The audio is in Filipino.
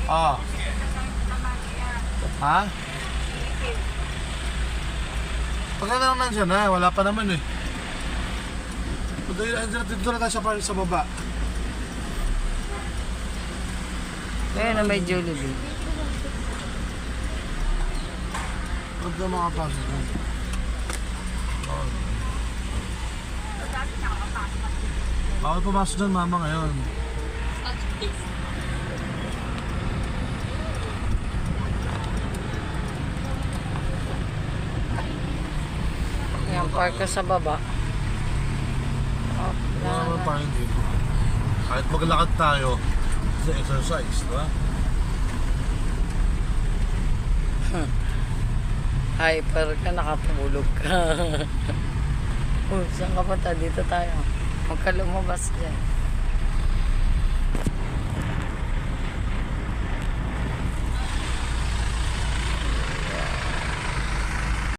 Ah. Ha? Pagka na lang nandiyan na, wala pa naman eh. Dito na tayo sa baba. Ayun na may Jollibee. Huwag na makapasok na. Bawal pumasok dyan mama ngayon. Ayan, park ko sa baba. Wala naman parang dito. Kahit maglakad tayo, sa exercise, diba? Hyper ka, nakatulog ka. Saan ka pa ta? Dito tayo. Huwag ka lumabas dyan.